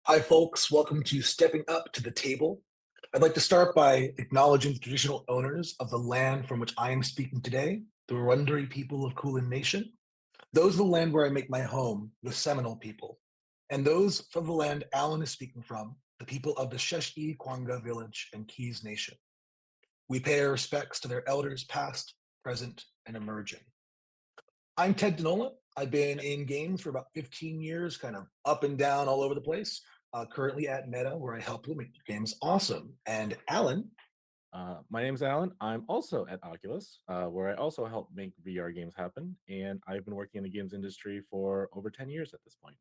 Hi, folks. Welcome to Stepping Up to the Table. I'd like to start by acknowledging the traditional owners of the land from which I am speaking today, the Wurundjeri people of Kulin Nation. Those are the land where I make my home, the Seminole people. And those from the land Alan is speaking from, the people of the Sheshi Kwanga village and Keys Nation. We pay our respects to their elders past, present, and emerging. I'm Ted DiNola. I've been in games for about 15 years, kind of up and down all over the place. Currently at Meta, where I help them make games awesome. And Alan, My name's Alan. I'm also at Oculus, where I also help make VR games happen. And I've been working in the games industry for over 10 years at this point.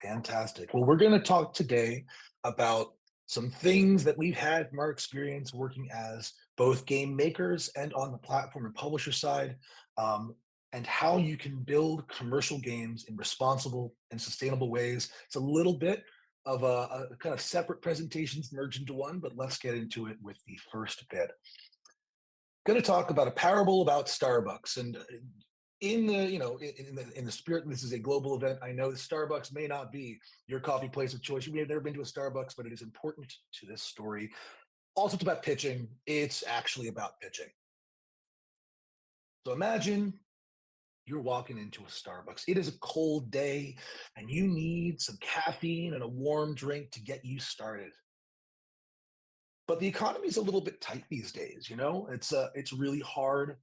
fantastic. Well, we're going to talk today about some things that we've had from our experience working as both game makers and on the platform and publisher side, um, and how you can build commercial games in responsible and sustainable ways. It's a little bit of a kind of separate presentations merged into one, but let's get into it with the first bit. Going to talk about a parable about Starbucks, and in the in the spirit, this is a global event. I know Starbucks may not be your coffee place of choice. You may have never been to a Starbucks, but it is important to this story. Also, it's about pitching. It's actually about pitching. So imagine you're walking into a Starbucks. It is a cold day, and you need some caffeine and a warm drink to get you started. But the economy is a little bit tight these days. It's really hard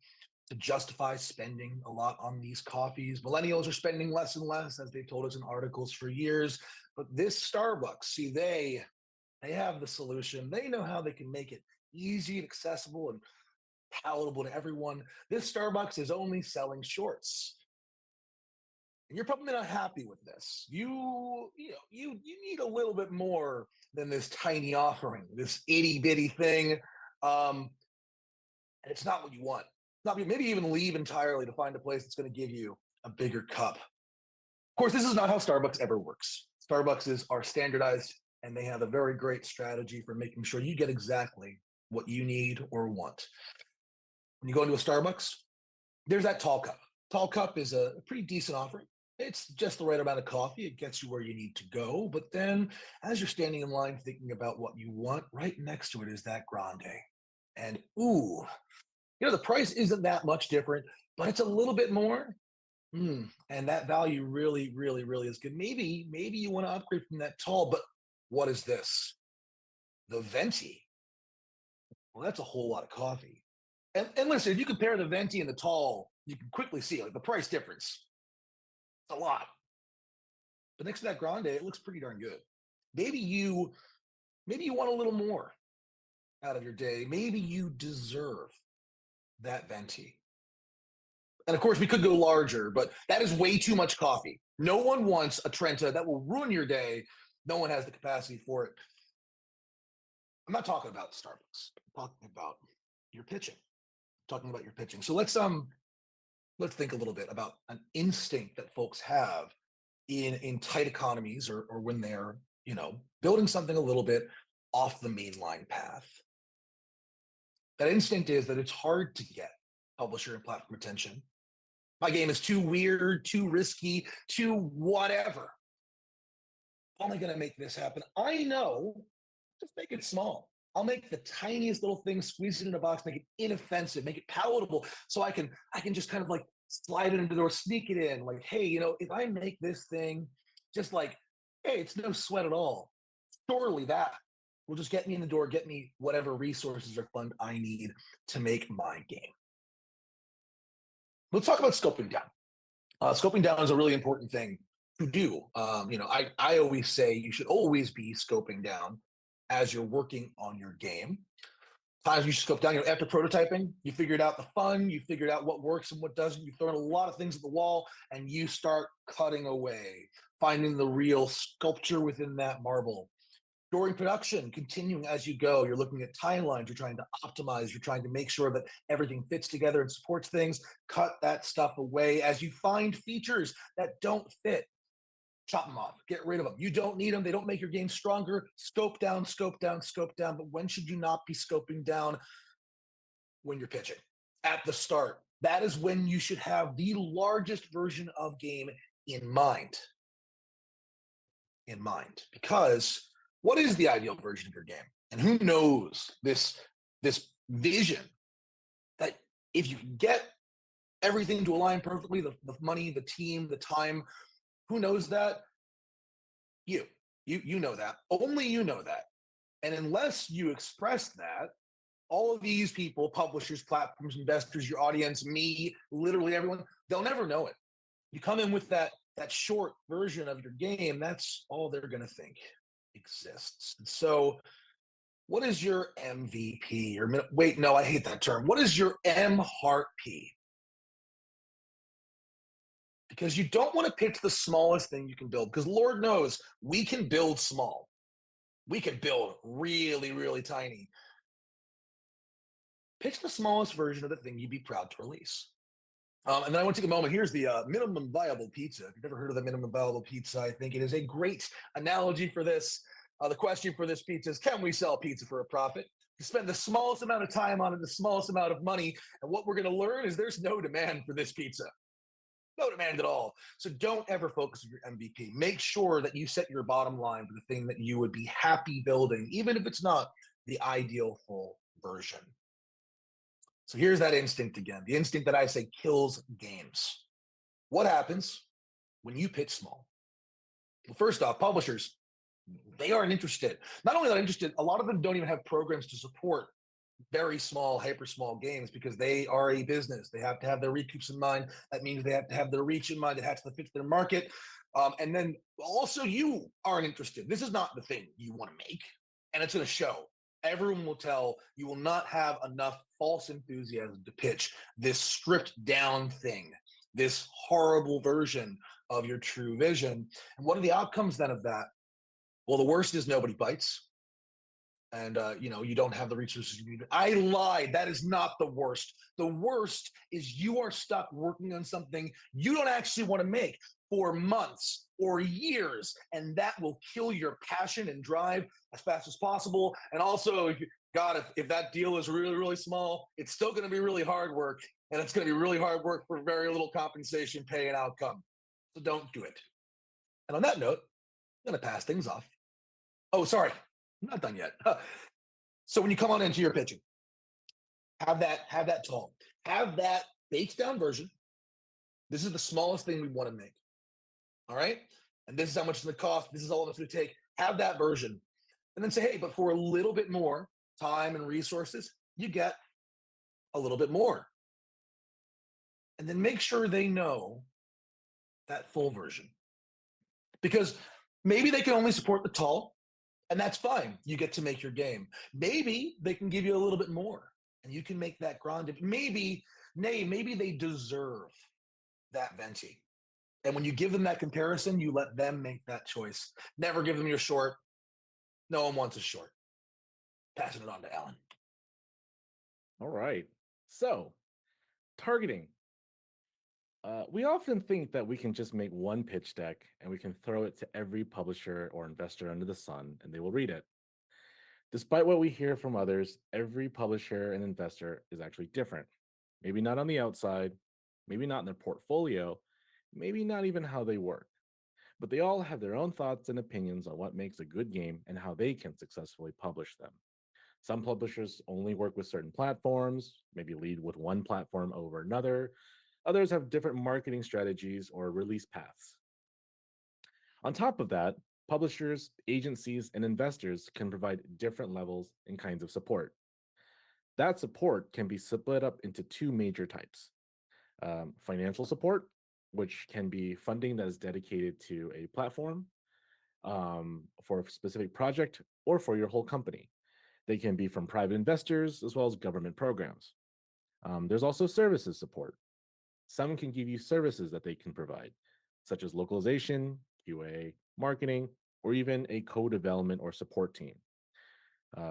to justify spending a lot on these coffees. Millennials are spending less and less, as they've told us in articles for years. But this Starbucks, see, they have the solution. They know how they can make it easy and accessible and palatable to everyone. This Starbucks is only selling shorts. And you're probably not happy with this. You need a little bit more than this tiny offering, this itty bitty thing. Um, and it's not what you want. Not maybe even leave entirely to find a place that's going to give you a bigger cup. Of course, this is not how Starbucks ever works. Are standardized, and they have a very great strategy for making sure you get exactly what you need or want. When you go into a Starbucks, there's that tall cup. Tall cup is a pretty decent offering. It's just the right amount of coffee. It gets you where you need to go. But then, as you're standing in line thinking about what you want, right next to it is that grande. And ooh, the price isn't that much different, but it's a little bit more. And that value really, really, really is good. Maybe you want to upgrade from that tall, but what is this? The venti. Well, that's a whole lot of coffee. And listen, if you compare the venti and the tall, you can quickly see like the price difference. It's a lot. But next to that grande, it looks pretty darn good. Maybe you maybe you want a little more out of your day. Maybe you deserve that venti. And of course, we could go larger, but that is way too much coffee. No one wants a Trenta that will ruin your day. No one has the capacity for it. I'm not talking about Starbucks. I'm talking about your pitching. Talking about your pitching. So let's think a little bit about an instinct that folks have in tight economies or when they're building something a little bit off the mainline path. That instinct is that it's hard to get publisher and platform attention. My game is too weird, too risky, too whatever. How am I going to make this happen? I know, just make it small. I'll make the tiniest little thing, squeeze it in a box, make it inoffensive, make it palatable, so I can just kind of like slide it into the door, sneak it in. Like, hey, if I make this thing, just like, hey, it's no sweat at all. Surely that will just get me in the door, get me whatever resources or fund I need to make my game. Let's talk about scoping down. Scoping down is a really important thing to do. I always say you should always be scoping down as you're working on your game. Times you should scope down, after prototyping, you figured out the fun, you figured out what works and what doesn't, you've thrown a lot of things at the wall, and you start cutting away, finding the real sculpture within that marble. During production, continuing as you go, you're looking at timelines, you're trying to optimize, you're trying to make sure that everything fits together and supports things. Cut that stuff away as you find features that don't fit. Chop them off, get rid of them. You don't need them, they don't make your game stronger. Scope down, scope down, scope down. But when should you not be scoping down? When you're pitching at the start. That is when you should have the largest version of game in mind. in mind. Because what is the ideal version of your game? And who knows this vision that if you get everything to align perfectly, the money, the team, the time, who knows that? You. You know that. Only you know that. And unless you express that, all of these people, publishers, platforms, investors, your audience, me, literally everyone, they'll never know it. You come in with that short version of your game, that's all they're going to think exists. And so, what is your MVP? Or wait, no, I hate that term. What is your M heart P? Because you don't want to pitch the smallest thing you can build. Because Lord knows we can build small. We can build really, really tiny. Pitch the smallest version of the thing you'd be proud to release. And then I want to take a moment. Here's the minimum viable pizza. If you've never heard of the minimum viable pizza, I think it is a great analogy for this. The question for this pizza is, can we sell pizza for a profit? You spend the smallest amount of time on it, the smallest amount of money. And what we're going to learn is there's no demand for this pizza. No demand at all. So don't ever focus on your MVP. Make sure that you set your bottom line for the thing that you would be happy building, even if it's not the ideal full version. So here's that instinct again, the instinct that I say kills games. What happens when you pitch small? Well, first off, publishers, they aren't interested. Not only not interested, a lot of them don't even have programs to support very small, hyper small games because they are a business. They have to have their recoups in mind. That means they have to have their reach in mind. It has to fit their market. And then also, you aren't interested. This is not the thing you want to make, and it's going to show. Everyone will tell you will not have enough false enthusiasm to pitch this stripped down thing, this horrible version of your true vision. And what are the outcomes then of that? Well, the worst is nobody bites, and you don't have the resources you need. I lied. That is not the worst. The worst is you are stuck working on something you don't actually want to make for months or years, and that will kill your passion and drive as fast as possible. And also, God, if that deal is really, really small, it's still going to be really hard work, and it's going to be really hard work for very little compensation, pay, and outcome. So don't do it. And on that note, I'm going to pass things off. Oh, sorry, I'm not done yet. So when you come on into your pitching, have that tone, have that baked down version. This is the smallest thing we want to make. All right. And this is how much it's going to cost. This is all it's going to take. Have that version. And then say, hey, but for a little bit more time and resources, you get a little bit more. And then make sure they know that full version. Because maybe they can only support the tall, and that's fine. You get to make your game. Maybe they can give you a little bit more, and you can make that grande. Maybe they deserve that venti. And when you give them that comparison, you let them make that choice. Never give them your short. No one wants a short. Passing it on to Alan. All right. So, targeting. We often think that we can just make one pitch deck and we can throw it to every publisher or investor under the sun and they will read it. Despite what we hear from others, every publisher and investor is actually different. Maybe not on the outside, maybe not in their portfolio, maybe not even how they work. But they all have their own thoughts and opinions on what makes a good game and how they can successfully publish them. Some publishers only work with certain platforms, maybe lead with one platform over another. Others have different marketing strategies or release paths. On top of that, publishers, agencies, and investors can provide different levels and kinds of support. That support can be split up into two major types: financial support, which can be funding that is dedicated to a platform for a specific project or for your whole company. They can be from private investors as well as government programs. There's also services support. Some can give you services that they can provide, such as localization, QA, marketing, or even a co development or support team.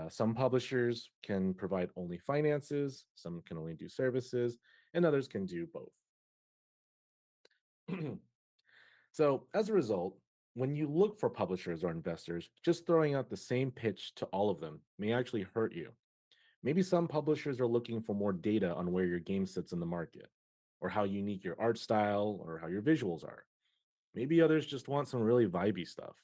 Some publishers can provide only finances, some can only do services, and others can do both. So, as a result, when you look for publishers or investors, just throwing out the same pitch to all of them may actually hurt you. Maybe some publishers are looking for more data on where your game sits in the market, or how unique your art style, or how your visuals are. Maybe others just want some really vibey stuff.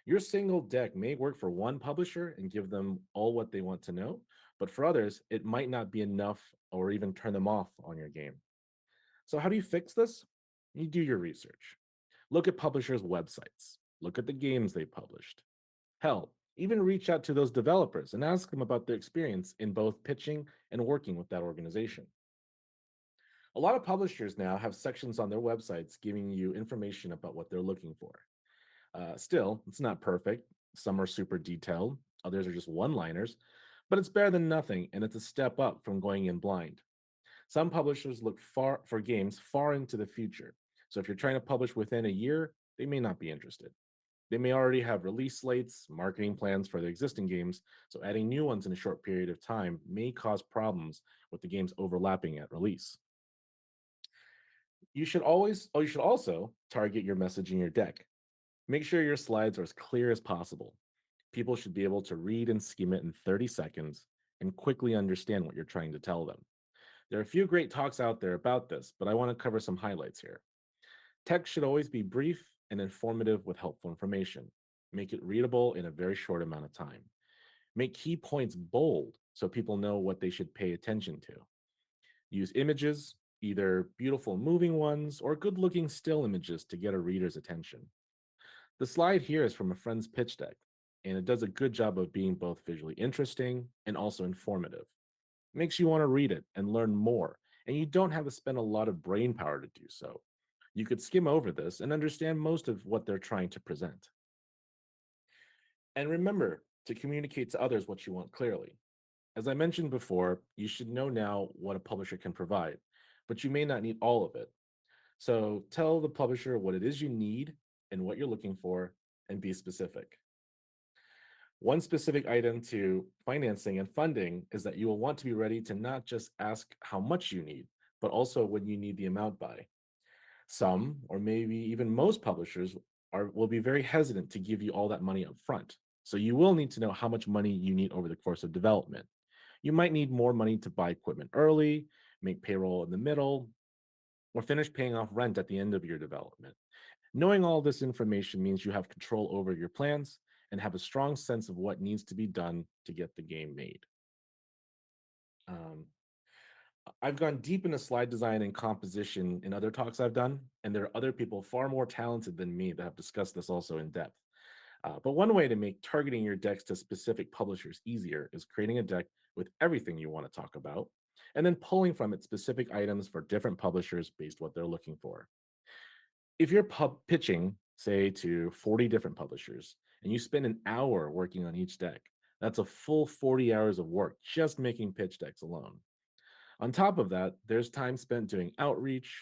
Your single deck may work for one publisher and give them all what they want to know, but for others, it might not be enough or even turn them off on your game. So, how do you fix this? You do your research. Look at publishers' websites, look at the games they published. Hell, even reach out to those developers and ask them about their experience in both pitching and working with that organization. A lot of publishers now have sections on their websites giving you information about what they're looking for. Still, it's not perfect. Some are super detailed, others are just one liners, but it's better than nothing, and it's a step up from going in blind. Some publishers look far for games far into the future. So if you're trying to publish within a year, they may not be interested. They may already have release slates, marketing plans for their existing games, so adding new ones in a short period of time may cause problems with the games overlapping at release. You should also target your message in your deck. Make sure your slides are as clear as possible. People should be able to read and skim it in 30 seconds and quickly understand what you're trying to tell them. There are a few great talks out there about this, but I want to cover some highlights here. Text should always be brief and informative with helpful information. Make it readable in a very short amount of time. Make key points bold so people know what they should pay attention to. Use images, either beautiful moving ones or good looking still images to get a reader's attention. The slide here is from a friend's pitch deck, and it does a good job of being both visually interesting and also informative. Makes you want to read it and learn more, and you don't have to spend a lot of brain power to do so. You could skim over this and understand most of what they're trying to present. And remember to communicate to others what you want clearly. As I mentioned before, you should know now what a publisher can provide, but you may not need all of it. So tell the publisher what it is you need and what you're looking for, and be specific. One specific item to financing and funding is that you will want to be ready to not just ask how much you need, but also when you need the amount by. Some, or maybe even most publishers, will be very hesitant to give you all that money up front. So you will need to know how much money you need over the course of development. You might need more money to buy equipment early, make payroll in the middle, or finish paying off rent at the end of your development. Knowing all this information means you have control over your plans and have a strong sense of what needs to be done to get the game made. Um, I've gone deep into slide design and composition in other talks I've done, and there are other people far more talented than me that have discussed this also in depth. But one way to make targeting your decks to specific publishers easier is creating a deck with everything you want to talk about, and then pulling from it specific items for different publishers based what they're looking for. If you're pitching, say, to 40 different publishers, and you spend an hour working on each deck, that's a full 40 hours of work just making pitch decks alone. On top of that, there's time spent doing outreach,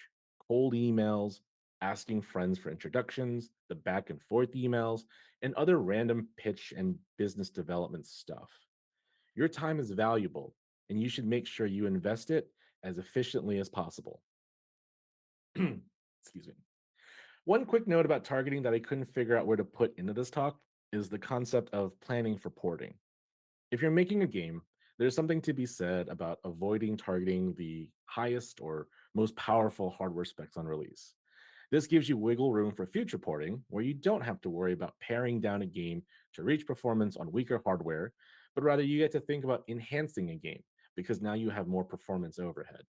cold emails, asking friends for introductions, the back and forth emails, and other random pitch and business development stuff. Your time is valuable, and you should make sure you invest it as efficiently as possible. Excuse me. One quick note about targeting that I couldn't figure out where to put into this talk is the concept of planning for porting. If you're making a game, there's something to be said about avoiding targeting the highest or most powerful hardware specs on release. This gives you wiggle room for future porting, where you don't have to worry about paring down a game to reach performance on weaker hardware, but rather you get to think about enhancing a game because now you have more performance overhead.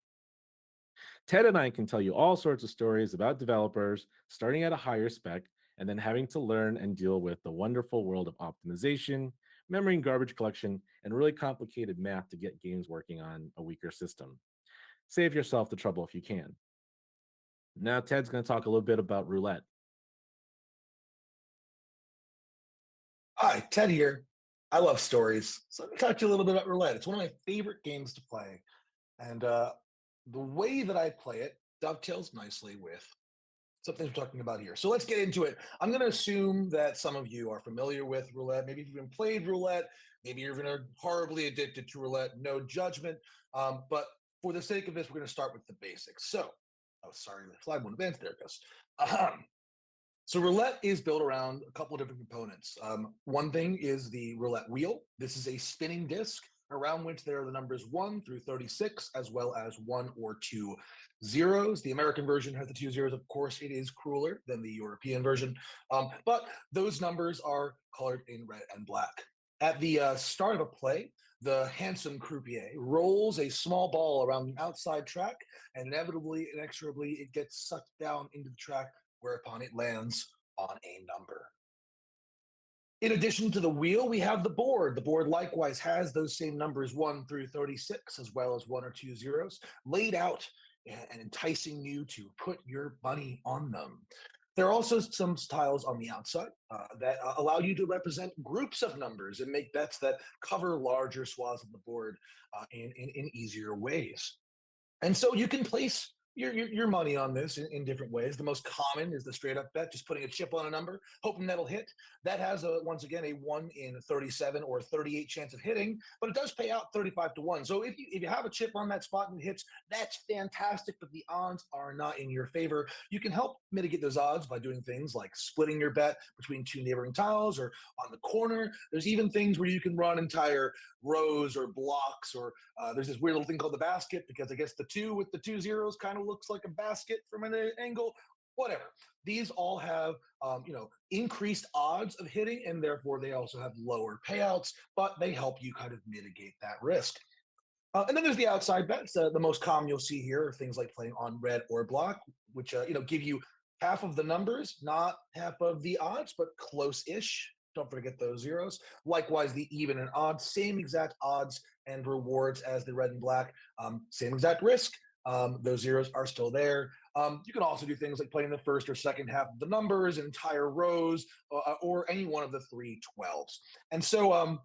Ted and I can tell you all sorts of stories about developers starting at a higher spec and then having to learn and deal with the wonderful world of optimization, memory and garbage collection, and really complicated math to get games working on a weaker system. Save yourself the trouble if you can. Now, Ted's going to talk a little bit about roulette. Hi, Ted here. I love stories. So let me talk to you a little bit about roulette. It's one of my favorite games to play. And the way that I play it dovetails nicely with something we're talking about here. So let's get into it. I'm going to assume that some of you are familiar with roulette. Maybe you've even played roulette. Maybe you're even horribly addicted to roulette. No judgment. But for the sake of this, we're going to start with the basics. So, oh, sorry, the slide went advance. There it goes. So roulette is built around a couple of different components. One thing is the roulette wheel. This is a spinning disc. around which there are the numbers 1 through 36, as well as one or two zeros. The American version has the two zeros. Of course, it is crueler than the European version, but those numbers are colored in red and black. At the start of a play, the handsome croupier rolls a small ball around the outside track, and inevitably, inexorably, it gets sucked down into the track, whereupon it lands on a number. In addition to the wheel, we have the board. The board likewise has those same numbers 1 through 36, as well as one or two zeros, laid out and enticing you to put your money on them. There are also some tiles on the outside that allow you to represent groups of numbers and make bets that cover larger swaths of the board in easier ways. And so you can place your money on this in different ways. The most common is the straight up bet, just putting a chip on a number, hoping that'll hit. That has once again a 1 in 37 or 38 chance of hitting, but it does pay out 35 to 1. So if you have a chip on that spot and it hits, that's fantastic, but the odds are not in your favor. You can help mitigate those odds by doing things like splitting your bet between two neighboring tiles or on the corner. There's even things where you can run entire rows or blocks, or there's this weird little thing called the basket, because I guess the two with the two zeros kind of looks like a basket from an angle. Whatever. These all have increased odds of hitting, and therefore they also have lower payouts, but they help you kind of mitigate that risk. And then there's the outside bets. The most common you'll see here are things like playing on red or block, which give you half of the numbers, not half of the odds, but close-ish. Don't forget those zeros. Likewise, the even and odd, same exact odds and rewards as the red and black, same exact risk. Those zeros are still there. You can also do things like playing the first or second half of the numbers, entire rows, or any one of the three 12s. And so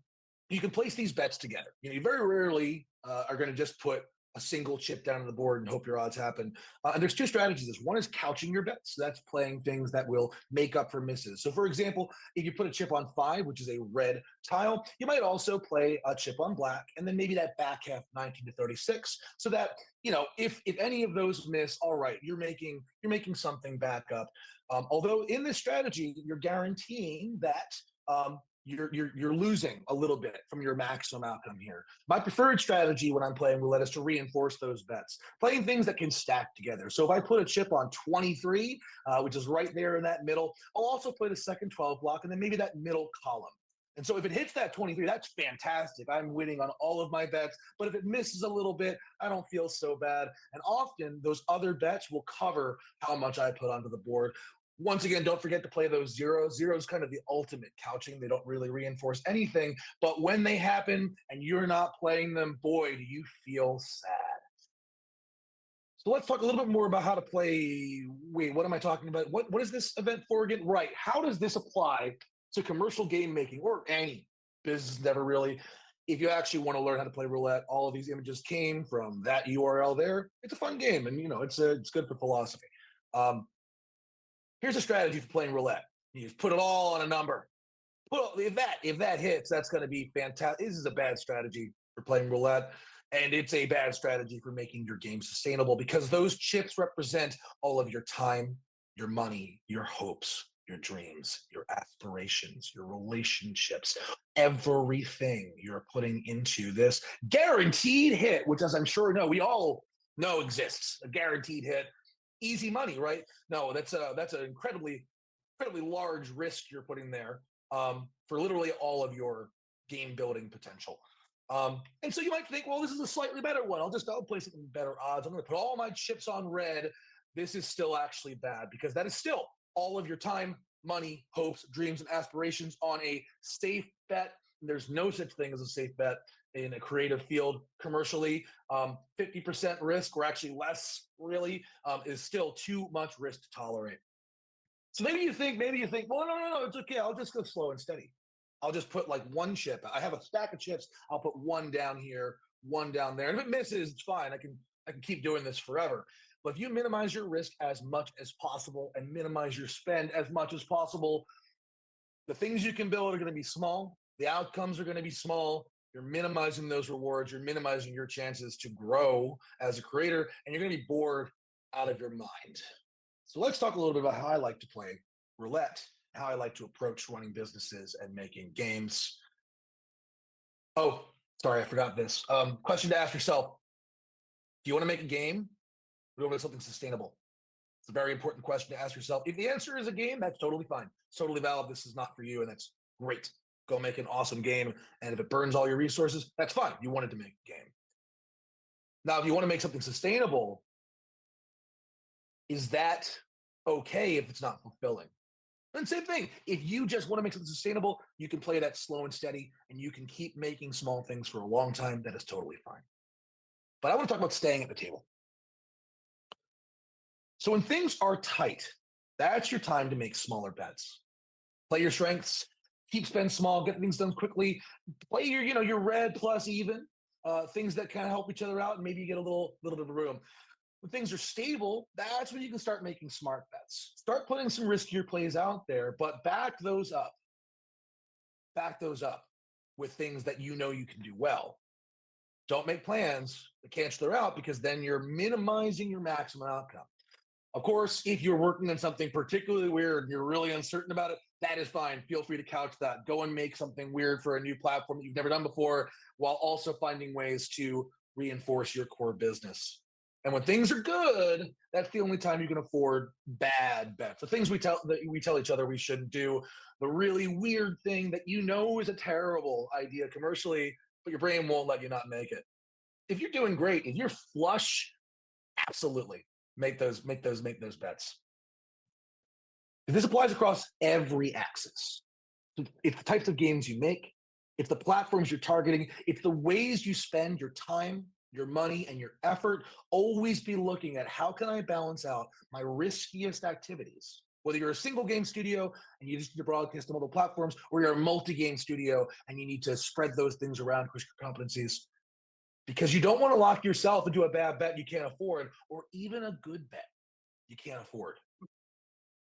you can place these bets together. You very rarely are going to just put a single chip down on the board and hope your odds happen. And there's two strategies. One is couching your bets. So that's playing things that will make up for misses. So, for example, if you put a chip on 5, which is a red tile, you might also play a chip on black, and then maybe that back half 19 to 36, so that if any of those miss, all right, you're making something back up. Although in this strategy, you're guaranteeing that you're losing a little bit from your maximum outcome here. My preferred strategy when I'm playing roulette is to reinforce those bets, playing things that can stack together. So if I put a chip on 23, which is right there in that middle, I'll also play the second 12 block and then maybe that middle column. And so if it hits that 23, that's fantastic. I'm winning on all of my bets. But if it misses a little bit, I don't feel so bad. And often those other bets will cover how much I put onto the board. Once again, don't forget to play those zeros. Zeros kind of the ultimate couching. They don't really reinforce anything, but when they happen and you're not playing them, boy, do you feel sad. So let's talk a little bit more about how to play. Wait, what am I talking about? What is this event for again? Right. How does this apply to commercial game making or any business endeavor really? If you actually want to learn how to play roulette, all of these images came from that URL there. It's a fun game, and it's good for philosophy. Um, Here's a strategy for playing roulette. You just put it all on a number. If that hits, that's going to be fantastic. This is a bad strategy for playing roulette, and it's a bad strategy for making your game sustainable, because those chips represent all of your time, your money, your hopes, your dreams, your aspirations, your relationships, everything you're putting into this guaranteed hit, which, as I'm sure we all know exists. A guaranteed hit, easy money, right? No, that's an incredibly large risk you're putting there, for literally all of your game building potential. And so you might think, well, this is a slightly better one. I'll place it in better odds. I'm going to put all my chips on red. This is still actually bad, because that is still all of your time, money, hopes, dreams, and aspirations on a safe bet. There's no such thing as a safe bet in a creative field commercially. 50% risk, or actually less, really, is still too much risk to tolerate. So maybe you think, well, no, it's okay. I'll just go slow and steady. I'll just put like one chip. I have a stack of chips. I'll put one down here, one down there. And if it misses, it's fine. I can keep doing this forever. But if you minimize your risk as much as possible and minimize your spend as much as possible, the things you can build are going to be small. The outcomes are going to be small. You're minimizing those rewards. You're minimizing your chances to grow as a creator, and you're going to be bored out of your mind. So let's talk a little bit about how I like to play roulette, how I like to approach running businesses and making games. Oh, Sorry, I forgot this. Question to ask yourself: do you want to make a game? Or do you want to make something sustainable? It's a very important question to ask yourself. If the answer is a game, that's totally fine. It's totally valid. This is not for you, and that's great. Go make an awesome game. And if it burns all your resources, that's fine. You wanted to make a game. Now, if you want to make something sustainable, is that okay if it's not fulfilling? And same thing. If you just want to make something sustainable, you can play that slow and steady, and you can keep making small things for a long time. That is totally fine. But I want to talk about staying at the table. So when things are tight, that's your time to make smaller bets. Play your strengths, keep spend small, get things done quickly. Play your, your red plus even, things that kind of help each other out, and maybe you get a little bit of room. When things are stable, that's when you can start making smart bets. Start putting some riskier plays out there, but back those up. Back those up with things that you know you can do well. Don't make plans that cancel her out because then you're minimizing your maximum outcome. Of course, if you're working on something particularly weird and you're really uncertain about it, that is fine. Feel free to couch that. Go and make something weird for a new platform that you've never done before while also finding ways to reinforce your core business. And when things are good, that's the only time you can afford bad bets. The things we tell each other we shouldn't do, the really weird thing that you know is a terrible idea commercially, but your brain won't let you not make it. If you're doing great, if you're flush, absolutely make those bets. This applies across every axis. It's the types of games you make, it's the platforms you're targeting, it's the ways you spend your time, your money, and your effort. Always be looking at how can I balance out my riskiest activities. Whether you're a single game studio and you just need to broadcast to multiple platforms, or you're a multi-game studio and you need to spread those things around, push your competencies, because you don't want to lock yourself into a bad bet you can't afford, or even a good bet you can't afford.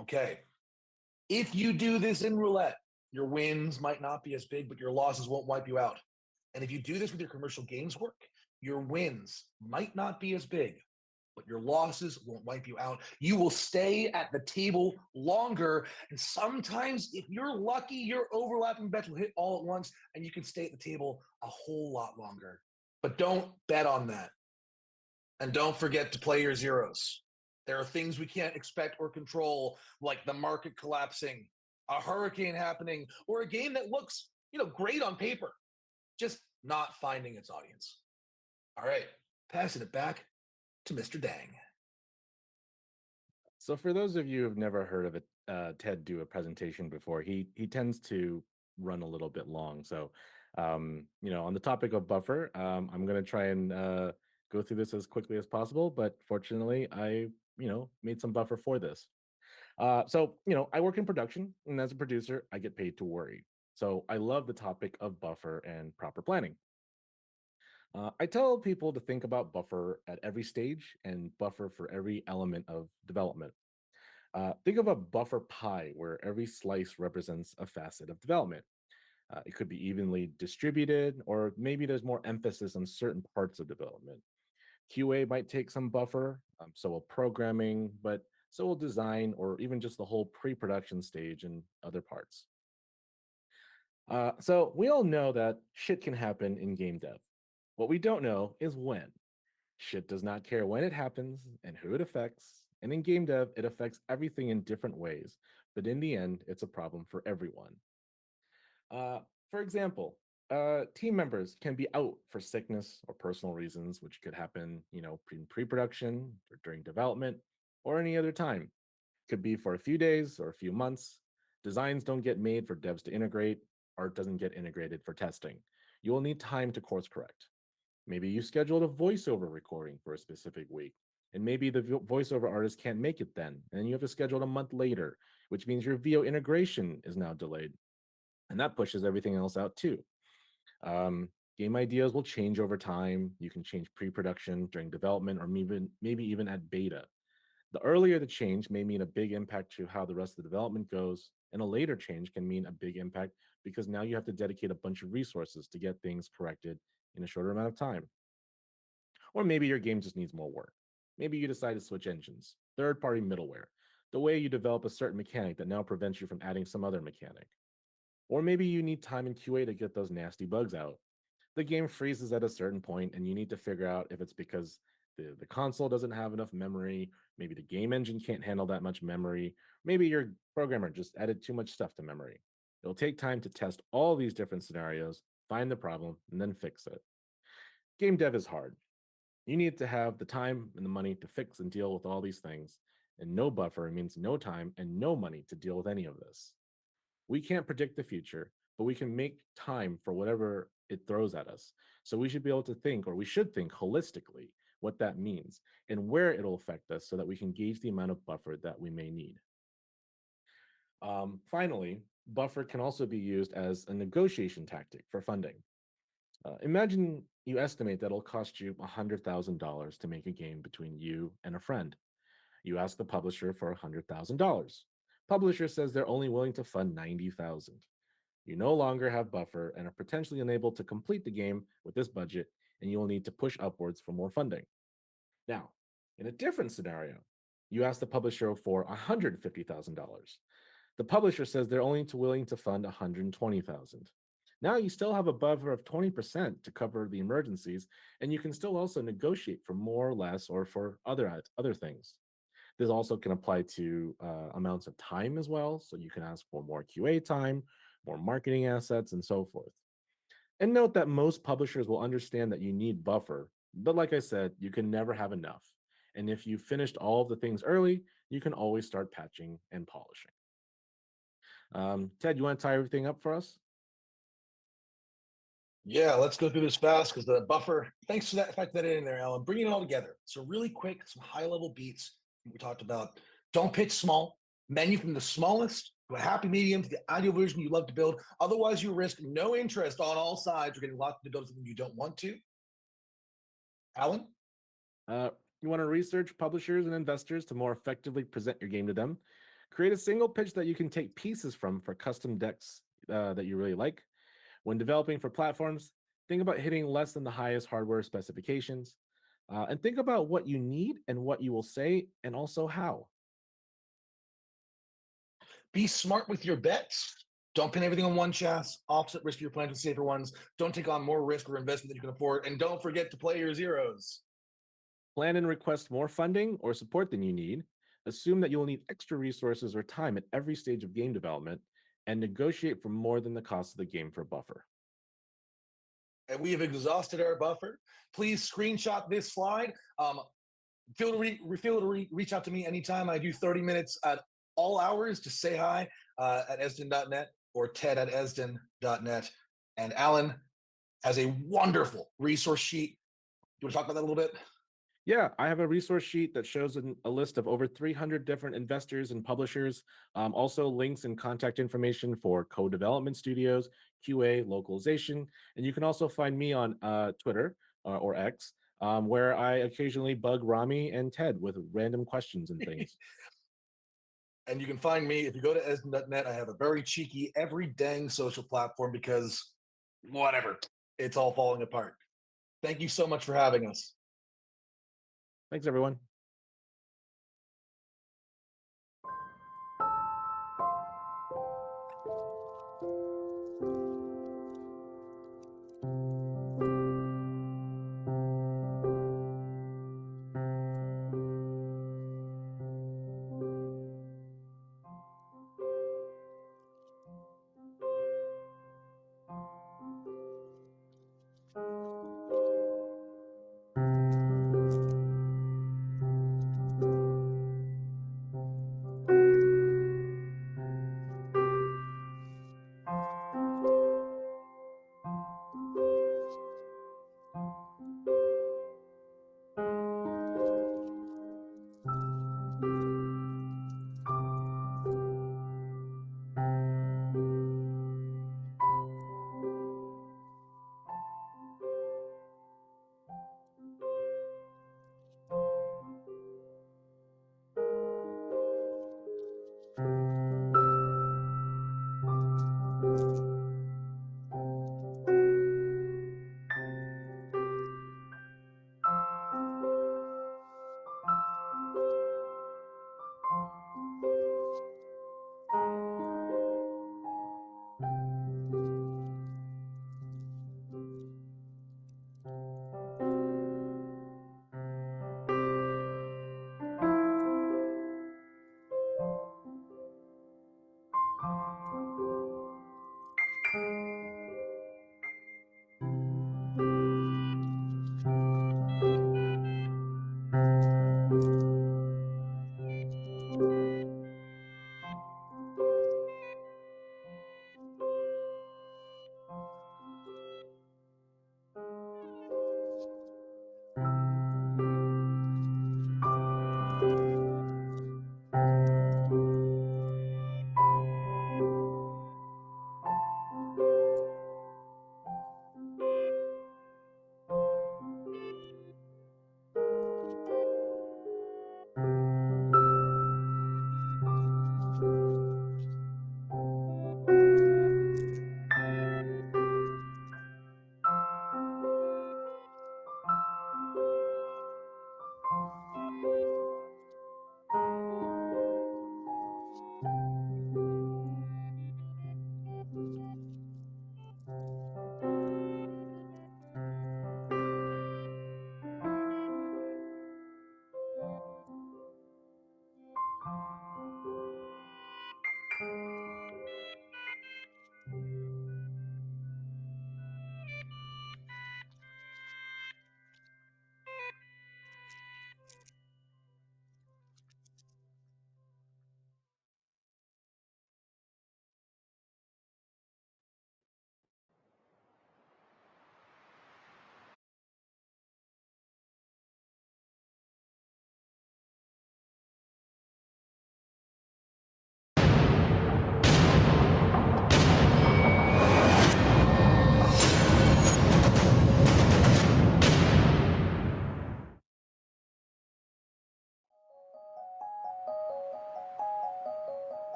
Okay. If you do this in roulette, your wins might not be as big, but your losses won't wipe you out. And if you do this with your commercial games work, your wins might not be as big, but your losses won't wipe you out. You will stay at the table longer. And sometimes, if you're lucky, your overlapping bets will hit all at once and you can stay at the table a whole lot longer. But don't bet on that. And don't forget to play your zeros. There are things we can't expect or control, like the market collapsing, a hurricane happening, or a game that looks, great on paper, just not finding its audience. All right, passing it back to Mr. Dang. So for those of you who've never heard of it, Ted do a presentation before, he tends to run a little bit long. So, on the topic of buffer, I'm going to try and go through this as quickly as possible. But fortunately, I made some buffer for this. I work in production, and as a producer, I get paid to worry. So I love the topic of buffer and proper planning. I tell people to think about buffer at every stage and buffer for every element of development. Think of a buffer pie where every slice represents a facet of development. It could be evenly distributed, or maybe there's more emphasis on certain parts of development. QA might take some buffer, so will programming, but so will design, or even just the whole pre production stage and other parts. So we all know that shit can happen in game dev. What we don't know is when. Shit does not care when it happens and who it affects. And in game dev, it affects everything in different ways. But in the end, it's a problem for everyone. For example, team members can be out for sickness or personal reasons, which could happen, in pre-production or during development or any other time. Could be for a few days or a few months. Designs don't get made for devs to integrate. Art doesn't get integrated for testing. You will need time to course correct. Maybe you scheduled a voiceover recording for a specific week, and maybe the voiceover artist can't make it then, and you have to schedule it a month later, which means your VO integration is now delayed, and that pushes everything else out too. Game ideas will change over time. You can change pre-production during development, or maybe even at beta. The earlier the change may mean a big impact to how the rest of the development goes, and a later change can mean a big impact because now you have to dedicate a bunch of resources to get things corrected in a shorter amount of time. Or maybe your game just needs more work. Maybe you decide to switch engines, third party middleware, the way you develop a certain mechanic that now prevents you from adding some other mechanic. Or maybe you need time in QA to get those nasty bugs out. The game freezes at a certain point, and you need to figure out if it's because the console doesn't have enough memory, maybe the game engine can't handle that much memory, maybe your programmer just added too much stuff to memory. It'll take time to test all these different scenarios, find the problem, and then fix it. Game dev is hard. You need to have the time and the money to fix and deal with all these things. And no buffer means no time and no money to deal with any of this. We can't predict the future, but we can make time for whatever it throws at us. So we should be able to think, or we should think holistically, what that means and where it'll affect us so that we can gauge the amount of buffer that we may need. Finally, buffer can also be used as a negotiation tactic for funding. Imagine you estimate that it'll cost you $100,000 to make a game between you and a friend. You ask the publisher for $100,000. Publisher says they're only willing to fund 90,000. You no longer have buffer and are potentially unable to complete the game with this budget, and you will need to push upwards for more funding. Now, in a different scenario, you ask the publisher for $150,000. The publisher says they're only willing to fund 120,000. Now you still have a buffer of 20% to cover the emergencies, and you can still also negotiate for more or less or for other things. This also can apply to amounts of time as well. So you can ask for more QA time, more marketing assets, and so forth. And note that most publishers will understand that you need buffer. But like I said, you can never have enough. And if you finished all of the things early, you can always start patching and polishing. Ted, you want to tie everything up for us? Yeah, let's go through this fast because the buffer, thanks for that fact that in there, Alan, bringing it all together. So, really quick, some high level beats. We talked about don't pitch small, menu from the smallest to a happy medium to the ideal version you love to build. Otherwise, you risk no interest on all sides or getting locked into building something you don't want to. Alan? Uh, you want to research publishers and investors to more effectively present your game to them. Create a single pitch that you can take pieces from for custom decks that you really like. When developing for platforms, think about hitting less than the highest hardware specifications. And think about what you need and what you will say, and also how. Be smart with your bets. Don't pin everything on one chassis. Offset risk your plans with safer ones. Don't take on more risk or investment than you can afford. And don't forget to play your zeros. Plan and request more funding or support than you need. Assume that you will need extra resources or time at every stage of game development, and negotiate for more than the cost of the game for buffer. And we have exhausted our buffer. Please screenshot this slide. Feel to reach out to me anytime. I do 30 minutes at all hours. Just say hi at esden.net or ted at esden.net. And Alan has a wonderful resource sheet. You want to talk about that a little bit? Yeah, I have a resource sheet that shows a list of over 300 different investors and publishers, also links and contact information for co development studios, QA, localization. And you can also find me on Twitter or X, where I occasionally bug Rami and Ted with random questions and things. And you can find me if you go to esden.net. I have a very cheeky every dang social platform because whatever, it's all falling apart. Thank you so much for having us. Thanks, everyone.